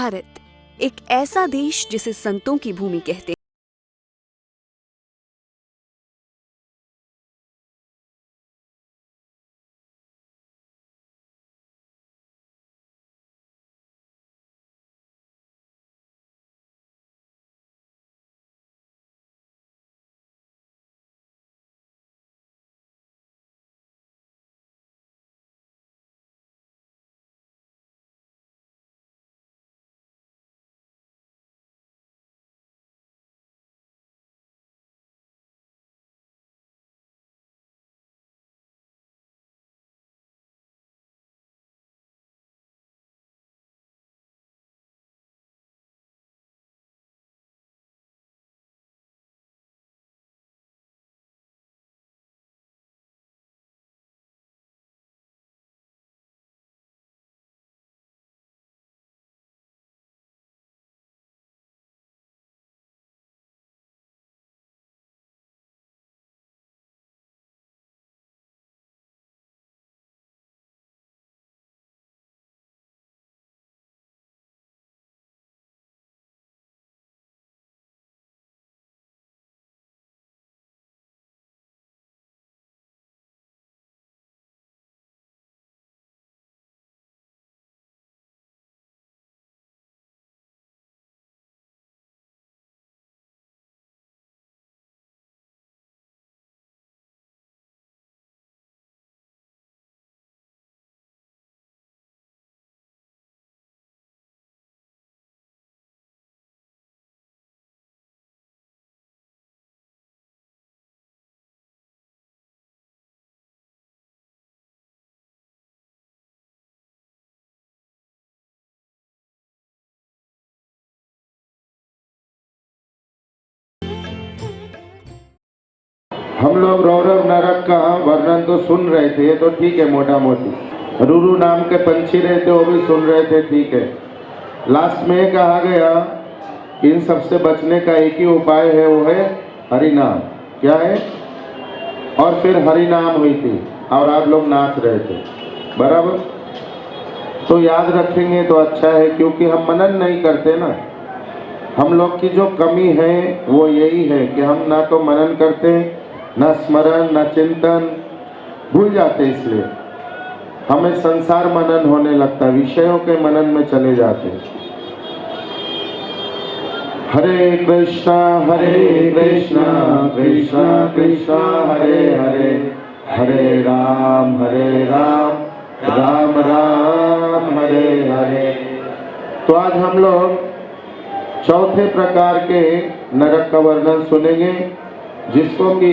भारत एक ऐसा देश जिसे संतों की भूमि कहते हैं। हम लोग रौरव नरक का वर्णन तो सुन रहे थे, तो ठीक है, मोटा मोटी रूरू नाम के पंछी रहते वो भी सुन रहे थे, ठीक है। लास्ट में कहा गया कि इन सबसे बचने का एक ही उपाय है, वो है हरि नाम। क्या है? और फिर हरि नाम हुई थी और आप लोग नाच रहे थे, बराबर। तो याद रखेंगे तो अच्छा है, क्योंकि हम मनन नहीं करते ना। हम लोग की जो कमी है वो यही है कि हम ना तो मनन करते, न स्मरण, न चिंतन, भूल जाते। इसलिए हमें संसार मनन होने लगता है, विषयों के मनन में चले जाते। हरे कृष्णा कृष्णा कृष्णा हरे हरे, हरे राम राम राम हरे हरे। तो आज हम लोग चौथे प्रकार के नरक का वर्णन सुनेंगे, जिसको कि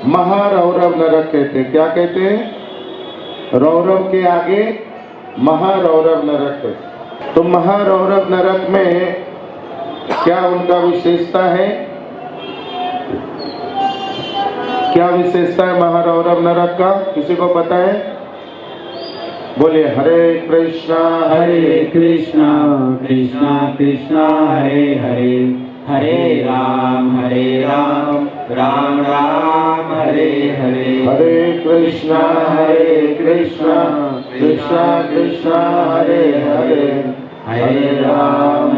महारौरव नरक कहते हैं। क्या कहते हैं? रौरव के आगे महारौरव नरक है। तो महारौरव नरक में क्या उनका विशेषता है? क्या विशेषता है महारौरव नरक का? किसी को पता है? बोलिए हरे कृष्णा कृष्णा कृष्णा हरे हरे, हरे राम राम राम हरे हरे। हरे कृष्णा कृष्णा कृष्णा हरे हरे, हरे राम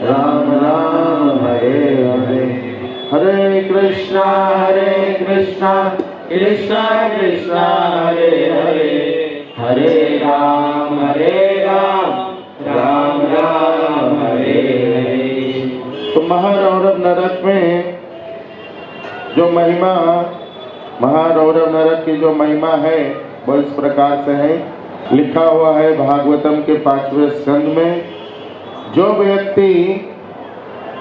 राम राम हरे हरे। हरे कृष्णा कृष्णा कृष्णा हरे हरे, हरे राम राम राम हरे हरे। तो महारौरव नरक में जो महिमा, महारौरव नरक की जो महिमा है वो इस प्रकार से है। लिखा हुआ है भागवतम के 5वें स्कंद में, जो व्यक्ति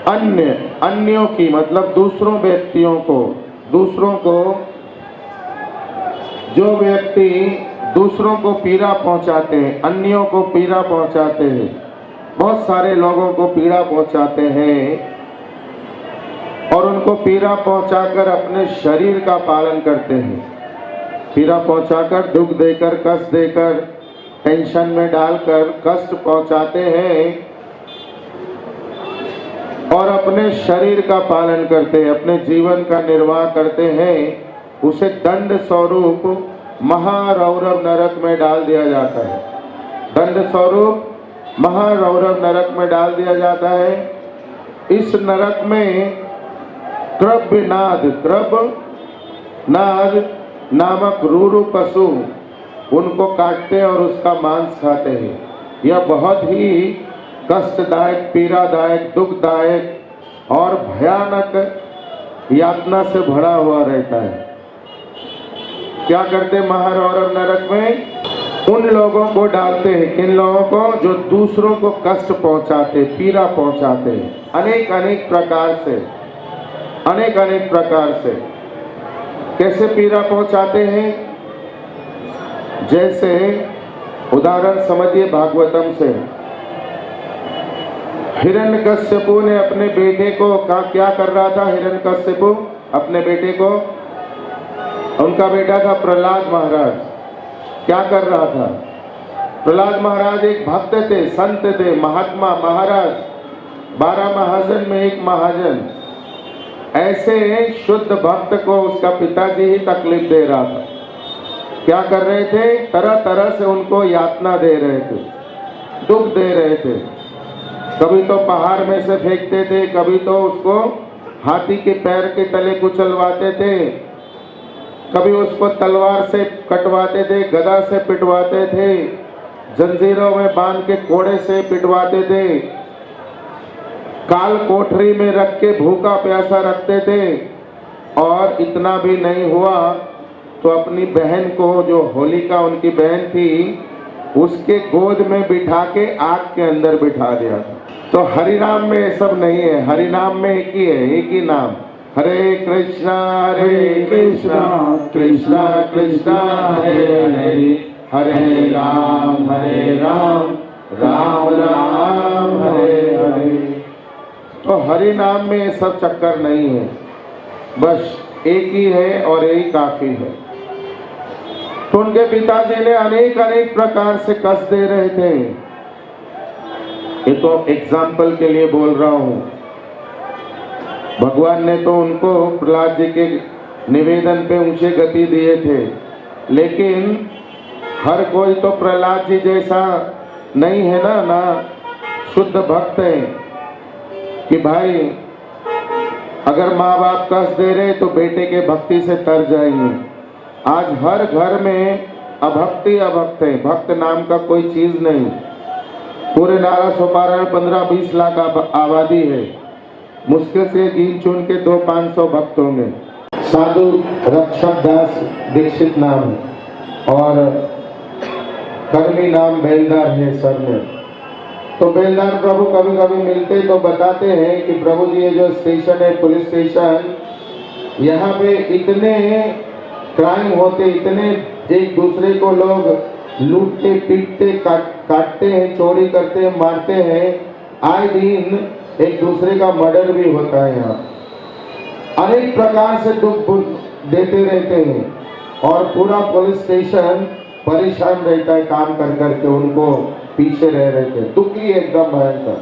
अन्यों की, मतलब दूसरों व्यक्तियों को, जो व्यक्ति दूसरों को पीड़ा पहुंचाते हैं, अन्यों को पीड़ा पहुंचाते हैं, बहुत सारे लोगों को पीड़ा पहुंचाते हैं और उनको पीड़ा पहुंचाकर अपने शरीर का पालन करते हैं। पीड़ा पहुंचाकर, दुख देकर, कष्ट देकर, टेंशन में डालकर कष्ट पहुंचाते हैं और अपने शरीर का पालन करते हैं, अपने जीवन का निर्वाह करते हैं, उसे दंड स्वरूप महारौरव नरक में डाल दिया जाता है। दंड स्वरूप महारौरव नरक में डाल दिया जाता है। इस नरक में क्रव्यनाद नामक रूरु पशु उनको काटते हैं और उसका मांस खाते हैं। यह बहुत ही कष्टदायक, पीड़ादायक, दुखदायक और भयानक यातना से भरा हुआ रहता है। क्या करते महारौरव नरक में? उन लोगों को डालते हैं, किन लोगों को? जो दूसरों को कष्ट पहुंचाते, पीड़ा पहुंचाते, अनेक अनेक प्रकार से। कैसे पीड़ा पहुंचाते हैं? जैसे उदाहरण समझिए भागवतम से। हिरण्यकश्यपु ने अपने बेटे को क्या कर रहा था? हिरण्यकश्यपु अपने बेटे को, उनका बेटा था प्रहलाद महाराज, क्या कर रहा था? प्रहलाद महाराज एक भक्त थे, संत थे, महात्मा, महाराज, 12 महाजन में एक महाजन। ऐसे शुद्ध भक्त को उसका पिताजी ही तकलीफ दे रहा था। क्या कर रहे थे? तरह तरह से उनको यातना दे रहे थे, दुख दे रहे थे। कभी तो पहाड़ में से फेंकते थे, कभी तो उसको हाथी के पैर के तले कुचलवाते थे, कभी उसको तलवार से कटवाते थे, गदा से पिटवाते थे, जंजीरों में बांध के कोड़े से पिटवाते थे, काल कोठरी में रख के भूखा प्यासा रखते थे। और इतना भी नहीं हुआ तो अपनी बहन को, जो होलिका उनकी बहन थी, उसके गोद में बिठा के आग के अंदर बिठा दिया। तो हरिनाम में ये सब नहीं है। हरिनाम में एक ही है, एक ही नाम, हरे कृष्णा कृष्णा कृष्णा हरे हरे, हरे राम राम राम हरे हरे। तो हरि नाम में ये सब चक्कर नहीं है, बस एक ही है और यही काफी है। तो उनके पिताजी ने अनेक अनेक प्रकार से कष्ट दे रहे थे। ये तो एग्जाम्पल के लिए बोल रहा हूं। भगवान ने तो उनको प्रहलाद जी के निवेदन पे ऊंचे गति दिए थे, लेकिन हर कोई तो प्रहलाद जी जैसा नहीं है ना शुद्ध भक्त है कि भाई अगर माँ बाप कष्ट दे रहे तो बेटे के भक्ति से तर जाएंगे। आज हर घर में अभक्ति अभक्त है, भक्त नाम का कोई चीज नहीं। पूरे नारा सोपारा में 15-20 लाख आबादी है, मुश्किल से गिन चुन के 200-500 भक्त होंगे। साधु रक्षक दास दीक्षित नाम है और कर्मी नाम बेलदार है सर में। तो बेलदार प्रभु कभी कभी मिलते तो बताते हैं कि प्रभु जी ये जो स्टेशन है, पुलिस स्टेशन, यहाँ पे इतने क्राइम होते, इतने एक दूसरे को लोग लूटते पीटते काटते हैं, चोरी करते हैं, मारते हैं, आए दिन एक दूसरे का मर्डर भी होता है। यहाँ अनेक प्रकार से दुख देते रहते हैं और पूरा पुलिस स्टेशन परेशान रहता है काम कर करके, उनको पीछे रह रहे थे, दुखी एकदम भयंकर।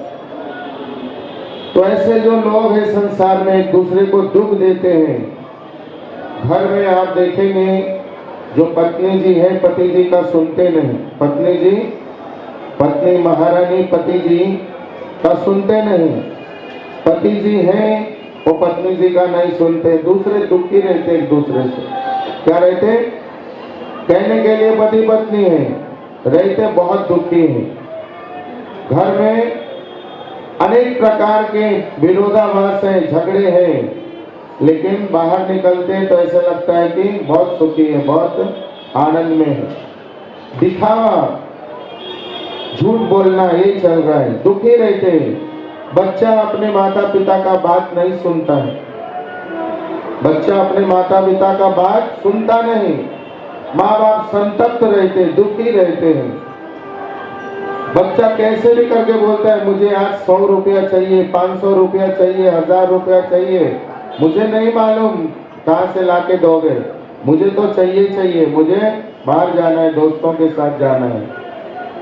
तो ऐसे जो लोग हैं संसार में एक दूसरे को दुख देते हैं। घर में आप देखेंगे जो पत्नी जी है पति जी का सुनते नहीं, पत्नी महारानी पति जी का सुनते नहीं, पति जी हैं वो पत्नी जी का नहीं सुनते, दूसरे दुखी रहते एक दूसरे से। क्या रहते? कहने के लिए पति पत्नी है, रहते बहुत दुखी हैं। घर में अनेक प्रकार के विरोधाभास हैं, झगड़े हैं, लेकिन बाहर निकलते हैं तो ऐसा लगता है कि बहुत सुखी है, बहुत आनंद में है। दिखावा, झूठ बोलना, ये चल रहा है, दुखी रहते हैं। बच्चा अपने माता पिता का बात नहीं सुनता है, बच्चा अपने माता पिता का बात सुनता नहीं, माँ बाप संतप्त रहते, दुखी रहते हैं। बच्चा कैसे भी करके बोलता है मुझे आज 100 रुपया चाहिए, 500 रुपया चाहिए, 1000 रुपया चाहिए, मुझे नहीं मालूम कहाँ से लाके दोगे, मुझे तो चाहिए, मुझे बाहर जाना है, दोस्तों के साथ जाना है।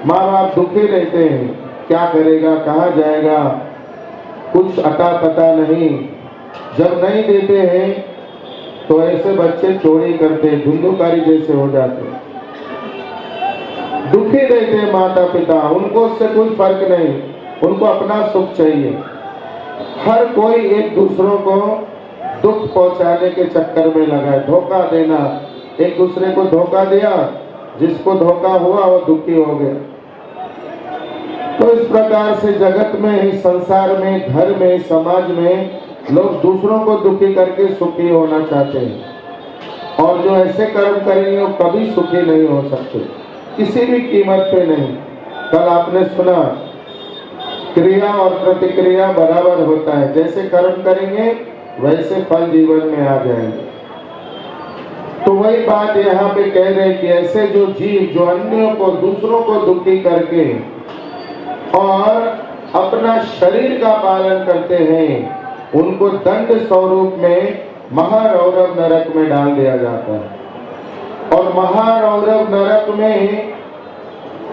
माँ बाप दुखी रहते हैं, क्या करेगा, कहाँ जाएगा, कुछ अता पता नहीं। जब नहीं देते हैं तो ऐसे बच्चे चोरी करते, धुंधुकारी जैसे हो जाते। दुखी रहते हैं माता पिता, उनको उससे कोई फर्क नहीं, उनको अपना सुख चाहिए। हर कोई एक दूसरों को दुख पहुंचाने के चक्कर में लगा है, धोखा देना, एक दूसरे को धोखा दिया, जिसको धोखा हुआ वो दुखी हो गया। तो इस प्रकार से जगत में, संसार में, घर में, समाज में लोग दूसरों को दुखी करके सुखी होना चाहते हैं, और जो ऐसे कर्म करेंगे वो कभी सुखी नहीं हो सकते, किसी भी कीमत पे नहीं। कल आपने सुना, क्रिया और प्रतिक्रिया बराबर होता है, जैसे कर्म करेंगे वैसे फल जीवन में आ जाएंगे। तो वही बात यहाँ पे कह रहे हैं कि ऐसे जो जीव जो अन्यों को, दूसरों को दुखी करके और अपना शरीर का पालन करते हैं, उनको दंड स्वरूप में महारौरव नरक में डाल दिया जाता है। और महारौरव नरक में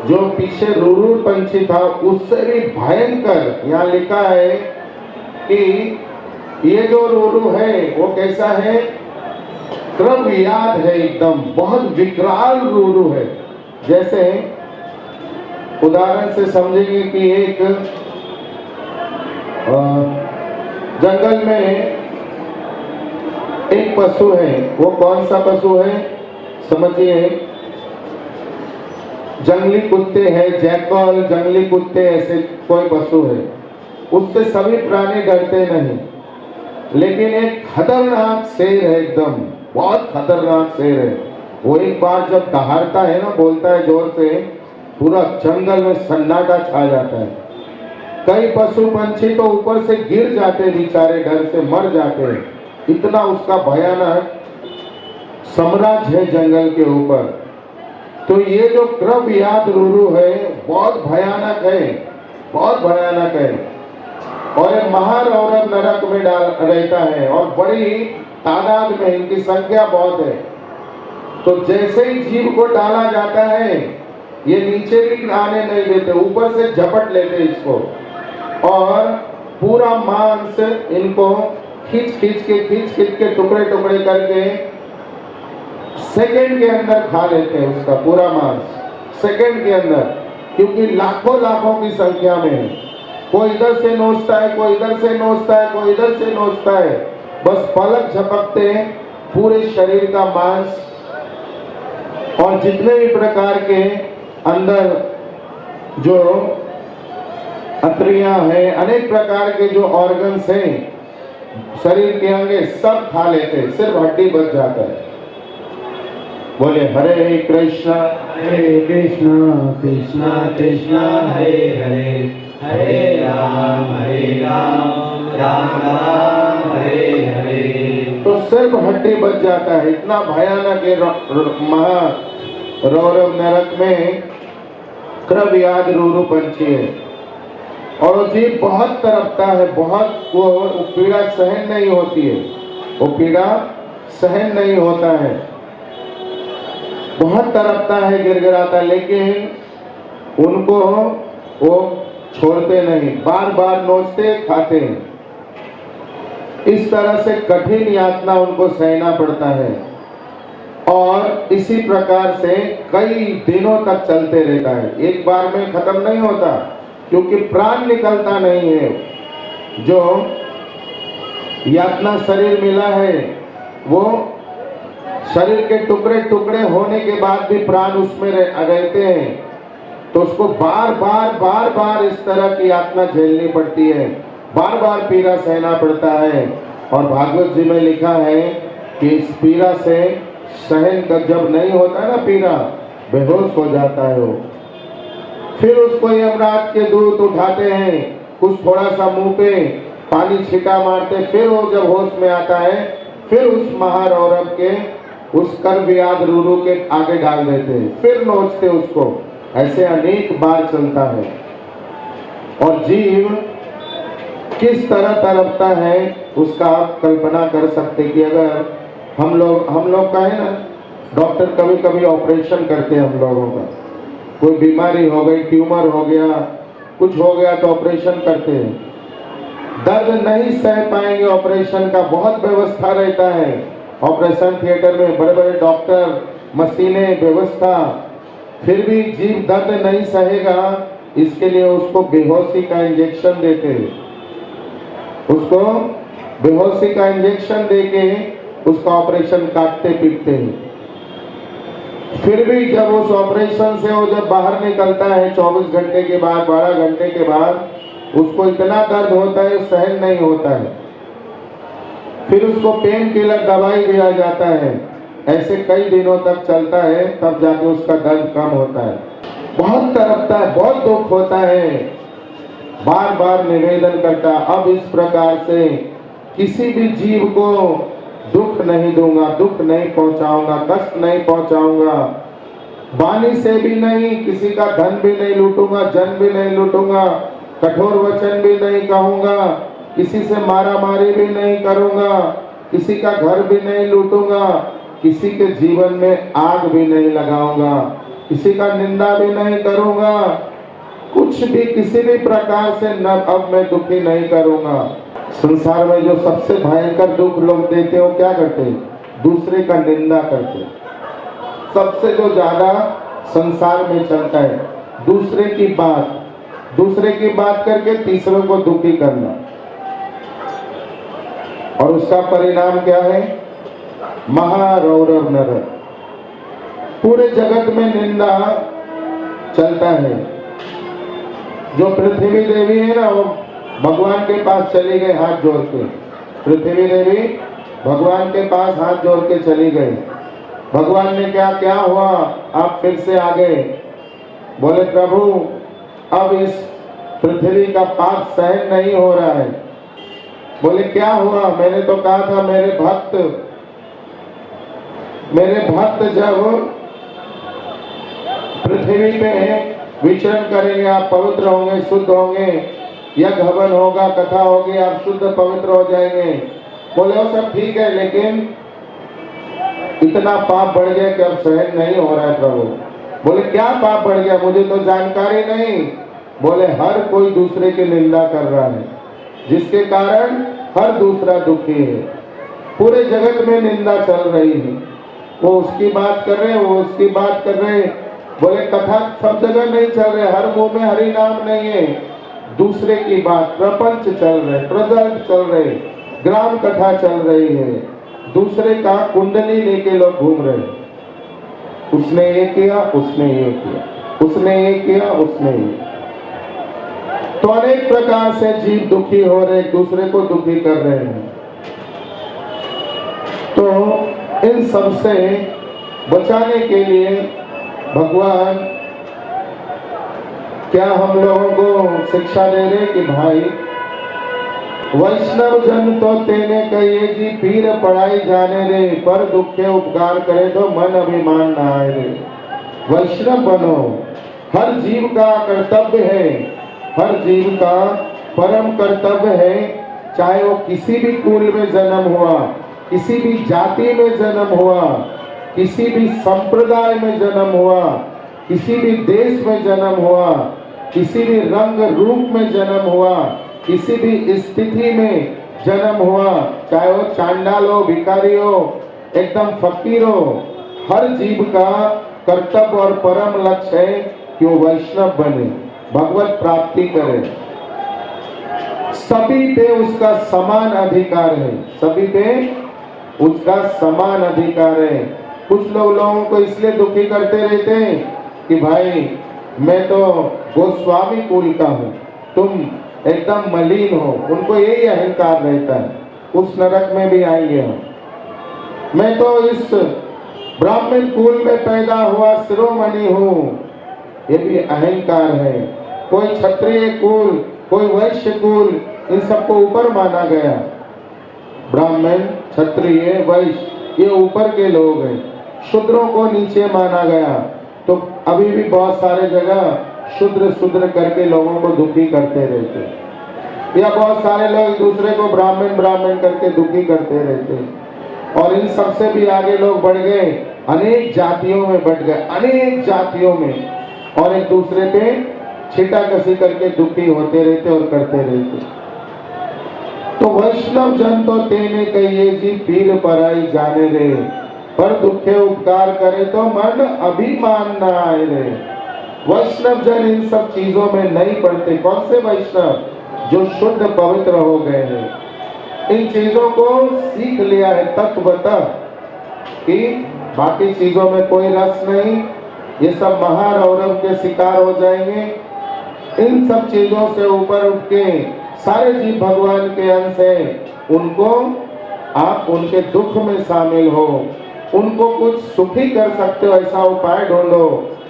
जो पीछे रूरू पंछी था, उससे भी भयंकर यहाँ लिखा है कि ये जो रूरू है वो कैसा है, क्रव्याध है, एकदम बहुत विकराल रूरू है। जैसे उदाहरण से समझेंगे कि एक जंगल में एक पशु है, वो कौन सा पशु है समझिए, जंगली कुत्ते हैं, जैकल, जंगली कुत्ते, ऐसे कोई पशु है, उससे सभी प्राणी डरते नहीं। लेकिन एक खतरनाक शेर है, एकदम बहुत खतरनाक शेर है, वो एक बार जब दहाड़ता है ना, बोलता है जोर से, पूरा जंगल में सन्नाटा छा जाता है। कई पशु पंछी तो ऊपर से गिर जाते हैं, बेचारे डर से मर जाते हैं, इतना उसका भयानक साम्राज्य है जंगल के ऊपर। तो ये जो क्रव्याध रूरू है बहुत भयानक है, बहुत भयानक है, और ये महारौरव नरक में डाल रहता है, और बड़ी तादाद में, इनकी संख्या बहुत है। तो जैसे ही जीव को डाला जाता है, ये नीचे भी आने नहीं देते, ऊपर से झपट लेते इसको, और पूरा मांस इनको खींच खींच के टुकड़े टुकड़े करके सेकंड के अंदर खा लेते हैं, उसका पूरा मांस सेकंड के अंदर, क्योंकि लाखों लाखों की संख्या में है। कोई इधर से नोचता है, कोई इधर से नोचता है, कोई इधर से नोचता है, बस पलक झपकते हैं, पूरे शरीर का मांस और जितने भी प्रकार के अंदर जो अत्रियां हैं, अनेक प्रकार के जो ऑर्गन्स हैं शरीर के अंगे, सब खा लेते हैं, सिर्फ हड्डी बच जाता है। बोले हरे कृष्णा कृष्णा कृष्णा हरे हरे, हरे राम राम राम हरे हरे। तो सिर्फ हड्डी बच जाता है, इतना भयानक है महारौरव नरक में क्रव्याध रूरू पंछी है। और वो जीव बहुत तड़पता है, बहुत, वो पीड़ा सहन नहीं होती है, वो पीड़ा सहन नहीं होता है, बहुत तड़पता है, गिड़गिड़ाता है, लेकिन उनको वो छोड़ते नहीं, बार बार नोचते खाते हैं। इस तरह से कठिन यातना उनको सहना पड़ता है, और इसी प्रकार से कई दिनों तक चलते रहता है, एक बार में खत्म नहीं होता, क्योंकि प्राण निकलता नहीं है। जो यातना शरीर मिला है, वो शरीर के टुकड़े टुकड़े होने के बाद भी प्राण उसमें रहते हैं, तो उसको बार बार इस तरह की यातना झेलनी पड़ती है, बार बार पीड़ा सहना पड़ता है। और भागवत जी में लिखा है कि इस पीड़ा से सहन कर जब नहीं होता ना पीड़ा, बेहोश हो जाता है वो। फिर उसको यमराज के दूत उठाते हैं, कुछ थोड़ा सा मुंह पे पानी छिटा मारते, फिर वो जब होश में आता है, फिर उस महारौरव के, उस क्रव्याध रूरू के आगे डाल देते हैं, फिर नोचते उसको। ऐसे अनेक बार चलता है। और जीव किस तरह तड़पता है उसका आप कल्पना कर सकते कि अगर हम लोग का है ना, डॉक्टर कभी कभी ऑपरेशन करते हैं हम लोगों का, कोई बीमारी हो गई, ट्यूमर हो गया, कुछ हो गया तो ऑपरेशन करते हैं, दर्द नहीं सह पाएंगे ऑपरेशन का, बहुत व्यवस्था रहता है ऑपरेशन थिएटर में, बड़े बड़े डॉक्टर, मशीनें, व्यवस्था, फिर भी जीव दर्द नहीं सहेगा, इसके लिए उसको बेहोशी का इंजेक्शन देते हैं। उसको बेहोशी का इंजेक्शन देके उसका ऑपरेशन काटते पीटते हैं। फिर भी जब उस ऑपरेशन से वो जब बाहर निकलता है 24 घंटे के बाद, 12 घंटे के बाद, उसको इतना दर्द होता है सहन नहीं होता है। फिर उसको पेन किलर दवाई दिया जाता है। ऐसे कई दिनों तक चलता है, तब जाके उसका दर्द कम होता है। बहुत तड़पता है, बहुत दुख होता है, बार बार निवेदन करता है, अब इस प्रकार से किसी भी जीव को दुख नहीं दूंगा, दुख नहीं पहुंचाऊंगा, कष्ट नहीं पहुंचाऊंगा, वाणी से भी नहीं, किसी का धन भी नहीं लूटूंगा, जन भी नहीं लूटूंगा, कठोर वचन भी नहीं कहूंगा, किसी से मारा मारी भी नहीं करूंगा, किसी का घर भी नहीं लूटूंगा, किसी के जीवन में आग भी नहीं लगाऊंगा, किसी का निंदा भी नहीं करूंगा, कुछ भी किसी भी प्रकार से न अब मैं दुखी नहीं करूंगा। संसार में जो सबसे भयंकर दुख लोग देते हो क्या करते हैं? दूसरे का निंदा करते हैं। सबसे जो ज्यादा संसार में चलता है दूसरे की बात करके तीसरों को दुखी करना। और उसका परिणाम क्या है? महारौरव नरक। पूरे जगत में निंदा चलता है। जो पृथ्वी देवी है ना, वो भगवान के पास चली गई हाथ जोड़ के। पृथ्वी देवी भगवान के पास हाथ जोड़ के चली गई। भगवान ने क्या हुआ, आप फिर से आ गए? बोले प्रभु अब इस पृथ्वी का पाप सहन नहीं हो रहा है। बोले क्या हुआ? मैंने तो कहा था मेरे भक्त जब पृथ्वी पे विचरण करेंगे आप पवित्र होंगे, शुद्ध होंगे, यज्ञ हवन होगा, कथा होगी, आप शुद्ध पवित्र हो जाएंगे। बोले वो सब ठीक है, लेकिन इतना पाप बढ़ गया कि अब सहन नहीं हो रहा है प्रभु। बोले क्या पाप बढ़ गया? मुझे तो जानकारी नहीं। बोले हर कोई दूसरे की निंदा कर रहा है, जिसके कारण हर दूसरा दुखी है। पूरे जगत में निंदा चल रही है। वो उसकी बात कर रहे, वो उसकी बात कर रहे। बोले कथा सब जगह नहीं चल रहे, हर मुंह में हरि नाम नहीं है। दूसरे की बात, प्रपंच चल रहे, प्रजल्प चल रहे, ग्राम कथा चल रही है। दूसरे का कुंडली लेके लोग घूम रहे। उसने ये किया, उसने ये किया, उसने ये किया, उसने ये। तो अनेक प्रकार से जीव दुखी हो रहे, एक दूसरे को दुखी कर रहे हैं। तो इन सब से बचाने के लिए भगवान क्या हम लोगों को शिक्षा दे रहे कि भाई वैष्णव जन तो तेने कहिए जी, पीर पढ़ाई जाने रे, पर दुखे उपकार करे तो मन अभिमान न आए रे। वैष्णव बनो, हर जीव का कर्तव्य है, हर जीव का परम कर्तव्य है, चाहे वो किसी भी कुल में जन्म हुआ, किसी भी जाति में जन्म हुआ, किसी भी संप्रदाय में जन्म हुआ, किसी भी देश में जन्म हुआ, किसी भी रंग रूप में जन्म हुआ, किसी भी स्थिति में जन्म हुआ, चाहे वो चांडाल हो, भिखारी हो, एकदम फकीर हो, हर जीव का कर्तव्य और परम लक्ष्य है कि वो वैष्णव बने, भगवत प्राप्ति करे। सभी पे उसका समान अधिकार है, सभी पे उसका समान अधिकार है। कुछ लोगों को इसलिए दुखी करते रहते हैं कि भाई मैं तो गोस्वामी कुल का हूँ, तुम एकदम मलिन हो। उनको यही अहंकार रहता है, उस नरक में भी आएंगे हम। मैं तो इस ब्राह्मण कुल में पैदा हुआ शिरोमणि हूँ, ये भी अहंकार है। कोई क्षत्रिय कुल, कोई वैश्य कुल, इन सबको ऊपर माना गया। ब्राह्मण, क्षत्रिय, वैश्य ये ऊपर के लोग हैं, शूद्रों को नीचे माना गया। तो अभी भी बहुत सारे जगह शूद्र करके लोगों को दुखी करते रहते, या बहुत सारे लोग दूसरे को ब्राह्मण करके दुखी करते रहते। और इन सबसे भी आगे लोग बढ़ गए, अनेक जातियों में बढ़ गए, अनेक जातियों में, और एक दूसरे पे छीटाकशी करके दुखी होते रहते और करते रहते। तो वैष्णव जन तो तेने कहिए जी, पीर पराई जाने रे, पर दुखे उपकार करे तो मन अभिमान न आए रे। वैष्णव जन इन सब चीजों में नहीं पड़ते। कौन से वैष्णव? जो शुद्ध पवित्र हो गए हैं, इन चीजों को सीख लिया है तत्वतः कि बाकी चीजों में कोई रस नहीं, ये सब महारौरव के शिकार हो जाएंगे। इन सब चीजों से ऊपर उठ के सारे जीव भगवान के अंश हैं, उनको आप उनके दुख में शामिल हो, उनको कुछ सुखी कर सकते हो ऐसा उपाय ढूंढो,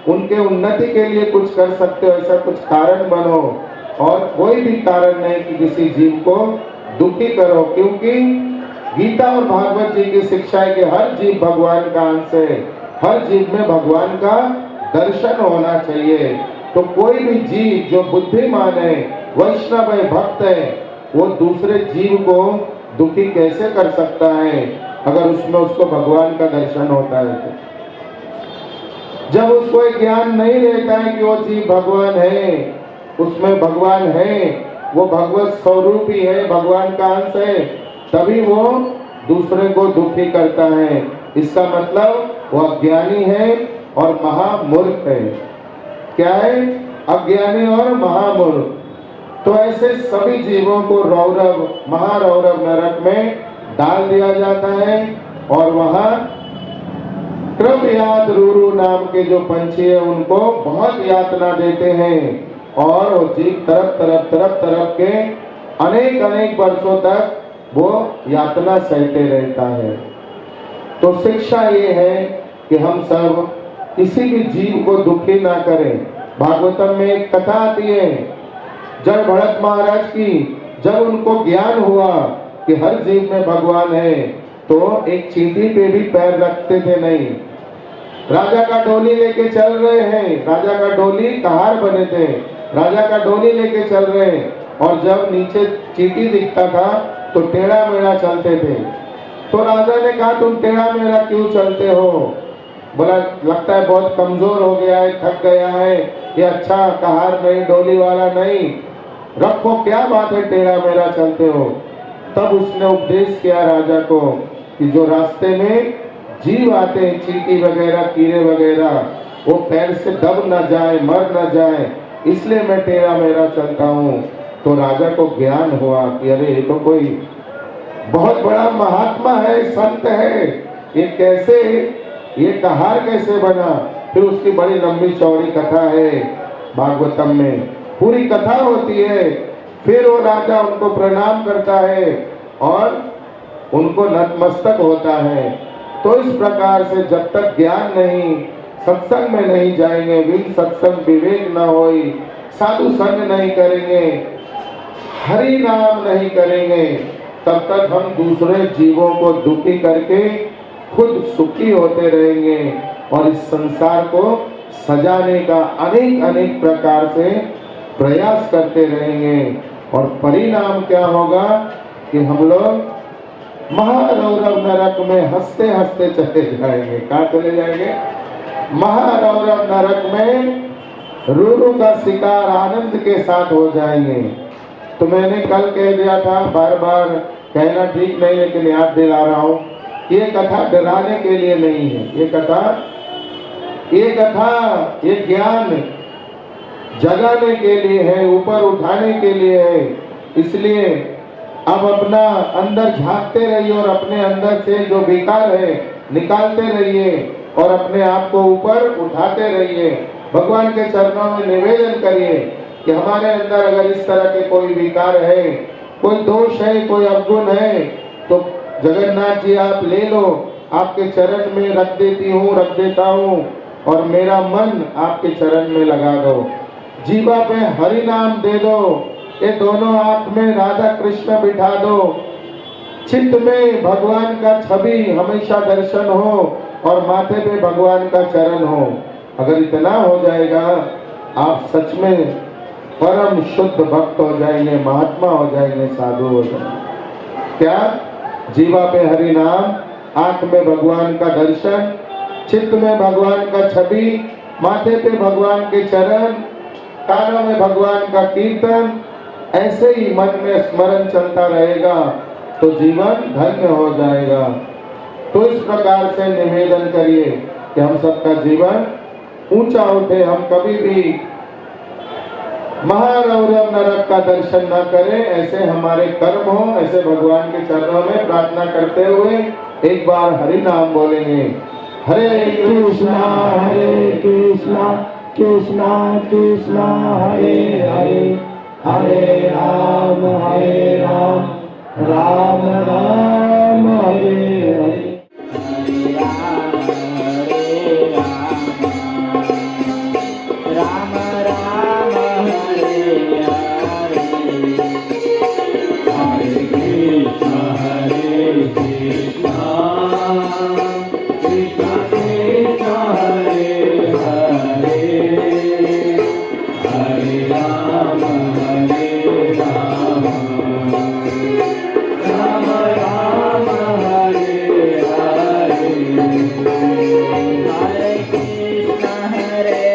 उनके उन्नति के लिए कुछ कर सकते हो ऐसा कुछ कारण बनो, और कोई भी कारण नहीं कि किसी जीव को दुखी करो। क्योंकि गीता और भागवत जी की शिक्षा है कि हर जीव भगवान का अंश है, हर जीव में भगवान का दर्शन होना चाहिए। तो कोई भी जीव जो बुद्धिमान है, वैष्णव है, भक्त है, वो दूसरे जीव को दुखी कैसे कर सकता है अगर उसमें उसको भगवान का दर्शन होता है तो। जब उसको ज्ञान नहीं रहता है कि वो जीव भगवान है, उसमें भगवान है, वो भगवत स्वरूप ही है, भगवान का अंश है, तभी वो दूसरे को दुखी करता है। इसका मतलब वो अज्ञानी है और महामूर्ख है। क्या है? अज्ञानी और महामूर्ख। तो ऐसे सभी जीवों को रौरव, महारौरव नरक में डाल दिया जाता है और वहां कृपयाद रूरू नाम के जो पंछी है उनको बहुत यातना देते हैं और वो जीव तरफ के अनेक अनेक वर्षों तक वो यातना सहते रहता है। तो शिक्षा ये है कि हम सब किसी भी जीव को दुखी ना करें। भागवतम में एक कथा आती है जब भरत महाराज की, जब उनको ज्ञान हुआ कि हर जीव में भगवान है, तो एक चींटी पे भी पैर रखते थे नहीं। राजा का डोली लेके चल रहे हैं, राजा का डोली कहार बने थे, राजा का डोली लेके चल रहे हैं, और जब नीचे चींटी दिखता था तो टेढ़ा मेढ़ा चलते थे। तो राजा ने कहा तुम टेढ़ा मेढ़ा क्यों चलते हो? बोला लगता है बहुत कमजोर हो गया है, थक गया है, ये अच्छा कहार नहीं, डोली वाला नहीं, रखो, क्या बात है टेढ़ा मेढ़ा चलते हो। तब उसने उपदेश किया राजा को कि जो रास्ते में जीव आते हैं, चींटी वगैरह, कीड़े वगैरह, वो पैर से दब न जाए, मर न जाए, इसलिए मैं टेढ़ा मेढ़ा चलता हूँ। तो राजा को ज्ञान हुआ कि अरे ये तो कोई बहुत बड़ा महात्मा है, संत है, ये कैसे, ये कहार कैसे बना? फिर उसकी बड़ी लंबी चौड़ी कथा है भागवतम में, पूरी कथा होती है। फिर वो राजा उनको प्रणाम करता है और उनको नतमस्तक होता है। तो इस प्रकार से जब तक ज्ञान नहीं, सत्संग में नहीं जाएंगे, बिन सत्संग विवेक न होई, साधु संग नहीं करेंगे, हरि नाम नहीं करेंगे, तब तक हम दूसरे जीवों को दुखी करके खुद सुखी होते रहेंगे और इस संसार को सजाने का अनेक अनेक प्रकार से प्रयास करते रहेंगे। और परिणाम क्या होगा कि हम लोग महारौरव नरक में हंसते हंसते चले जाएंगे। कहाँ चले जाएंगे? महारौरव नरक में रूरू का शिकार आनंद के साथ हो जाएंगे। तो मैंने कल कह दिया था, बार बार कहना ठीक नहीं, लेकिन याद दिला रहा हूँ, ये कथा डराने के लिए नहीं है, ये कथा ये ज्ञान जगाने के लिए है, ऊपर उठाने के लिए है। इसलिए अब अपना अंदर झांकते रहिए और अपने अंदर से जो बेकार है निकालते रहिए और अपने आप को ऊपर उठाते रहिए। भगवान के चरणों में निवेदन करिए कि हमारे अंदर अगर इस तरह के कोई विकार है, कोई दोष है, कोई अवगुण है, तो जगन्नाथ जी आप ले लो, आपके चरण में रख देता हूँ और मेरा मन आपके चरण में लगा दो। जीवा पे हरि नाम दे दो, ये दोनों आंख में राधा कृष्ण बिठा दो, चित्त में भगवान का छवि हमेशा दर्शन हो और माथे पे भगवान का चरण हो। अगर इतना हो जाएगा, आप सच में परम शुद्ध भक्त हो जाएंगे, महात्मा हो जाएंगे, साधु हो जाएंगे। क्या? जीवा पे हरि नाम, आंख में भगवान का दर्शन, चित्त में भगवान का छवि, माथे पे भगवान के चरण, कानों में भगवान का कीर्तन, ऐसे ही मन में स्मरण चलता रहेगा तो जीवन धन्य हो जाएगा। तो इस प्रकार से निवेदन करिए कि हम सबका जीवन ऊंचा उठे, हम कभी भी महारौरव नरक का दर्शन न करें, ऐसे हमारे कर्म हो। ऐसे भगवान के चरणों में प्रार्थना करते हुए एक बार हरि नाम बोलेंगे। हरे कृष्णा कृष्णा कृष्णा हरे हरे, हरे राम राम राम हरे हरे। राम राम हरे हरे, हरे कृष्ण कृष्ण कृष्ण हरे हरे, हरे राम राम राम हरे हरे, हरे कृष्ण हरे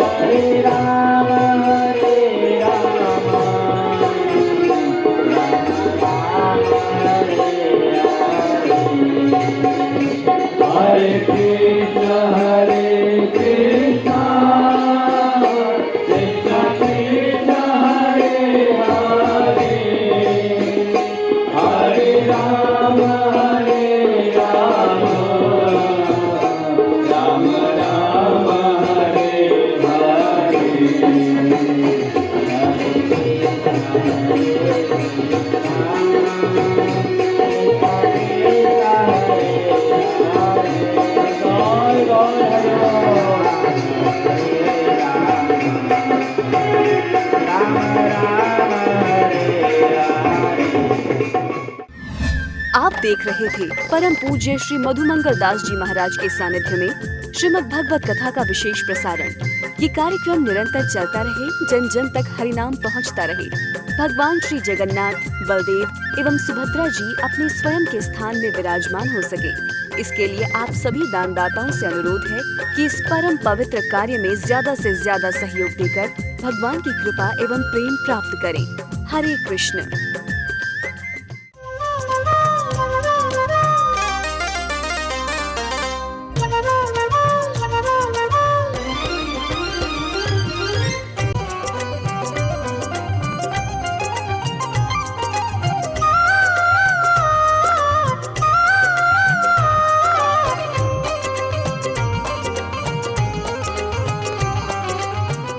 राम हरे राम, हरे कृष्ण कृष्ण कृष्ण हरे हरे, हरे राम राम राम हरे हरे। आप देख रहे थे परम पूज्य श्री मधुमंगल दास जी महाराज के सानिध्य में श्रीमद् भगवत कथा का विशेष प्रसारण। ये कार्यक्रम निरंतर चलता रहे, जन जन तक हरिनाम पहुंचता रहे। भगवान श्री जगन्नाथ, बलदेव एवं सुभद्रा जी अपने स्वयं के स्थान में विराजमान हो सके, इसके लिए आप सभी दानदाताओं से अनुरोध है कि इस परम पवित्र कार्य में ज्यादा से ज्यादा सहयोग देकर भगवान की कृपा एवं प्रेम प्राप्त करें। हरे कृष्ण।